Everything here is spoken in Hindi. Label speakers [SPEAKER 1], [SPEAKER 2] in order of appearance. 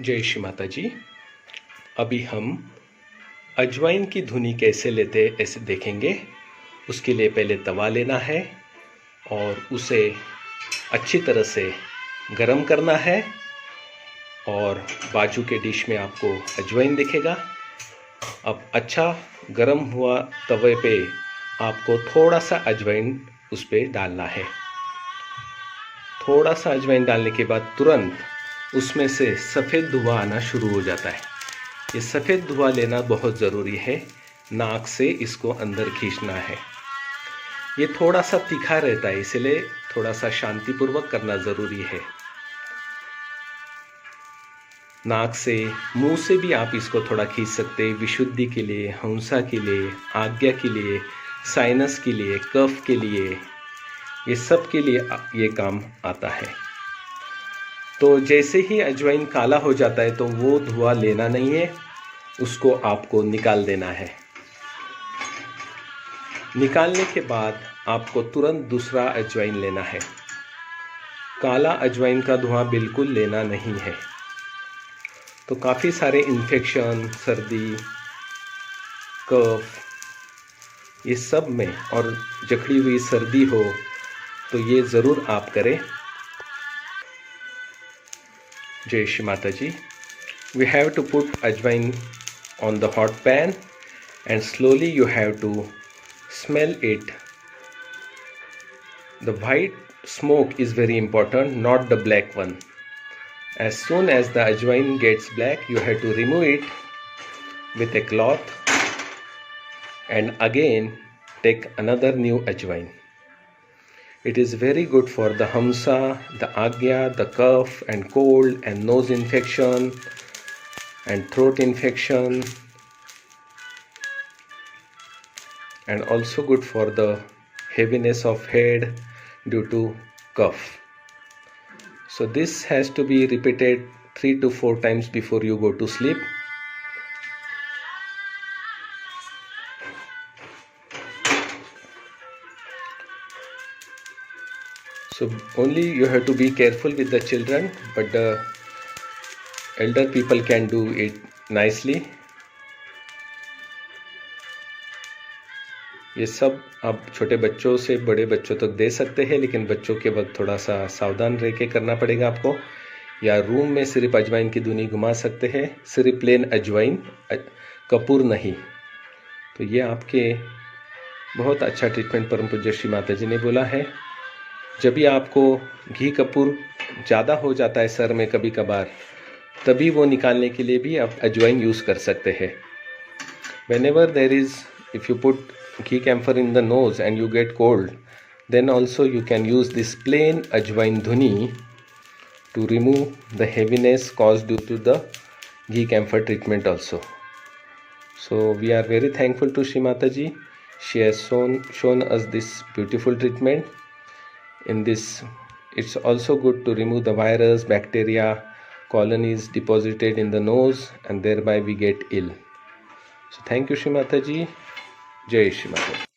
[SPEAKER 1] जय श्री माता जी। अभी हम अजवाइन की धुनी कैसे लेते हैं ऐसे देखेंगे। उसके लिए पहले तवा लेना है और उसे अच्छी तरह से गरम करना है और बाजू के डिश में आपको अजवाइन दिखेगा। अब अच्छा गरम हुआ तवे पे आपको थोड़ा सा अजवाइन उस पर डालना है। थोड़ा सा अजवाइन डालने के बाद तुरंत उसमें से सफ़ेद धुआं आना शुरू हो जाता है। ये सफ़ेद धुआं लेना बहुत ज़रूरी है। नाक से इसको अंदर खींचना है। ये थोड़ा सा तीखा रहता है, इसलिए थोड़ा सा शांतिपूर्वक करना ज़रूरी है। नाक से, मुंह से भी आप इसको थोड़ा खींच सकते हैं। विशुद्धि के लिए, हंसा के लिए, आज्ञा के लिए, साइनस के लिए, कफ के लिए, ये सब के लिए ये काम आता है। तो जैसे ही अजवाइन काला हो जाता है तो वो धुआं लेना नहीं है, उसको आपको निकाल देना है। निकालने के बाद आपको तुरंत दूसरा अजवाइन लेना है। काला अजवाइन का धुआं बिल्कुल लेना नहीं है। तो काफ़ी सारे इन्फेक्शन, सर्दी, कफ, ये सब में, और जकड़ी हुई सर्दी हो तो ये ज़रूर आप करें। जय श्री माता जी। We have to put ajwain on the hot pan and slowly you have to smell it. The white smoke is very important, not the black one. As soon as the ajwain gets black, you have to remove it with a cloth and again take another new ajwain. It is very good for the hamsa, the agya, the cough and cold and nose infection and throat infection, and also good for the heaviness of head due to cough. So this has to be repeated 3 to 4 times before you go to sleep. So only you have to be careful with the children, but the elder people can do it nicely. ये सब आप छोटे बच्चों से बड़े बच्चों तक दे सकते हैं, लेकिन बच्चों के वक्त थोड़ा सा सावधान रह के करना पड़ेगा आपको। या रूम में सिर्फ अजवाइन की धुनी घुमा सकते हैं, सिर्फ प्लेन अजवाइन, कपूर नहीं। तो ये आपके बहुत अच्छा ट्रीटमेंट परम पूज्य श्री माता जी ने बोला है। जब भी आपको घी कपूर ज़्यादा हो जाता है सर में कभी कभार, तभी वो निकालने के लिए भी आप अजवाइन यूज़ कर सकते हैं। Whenever there is, if you put ghee camphor in the nose and you get cold, then also you can use this plain ajwain dhuni to remove the heaviness caused due to the ghee camphor treatment also. So we are very thankful to Shri Mataji. She has shown us this beautiful treatment. In this, it's also good to remove the virus, bacteria, colonies deposited in the nose, and thereby we get ill. So thank you Shri Mataji. Jai Shri Mataji.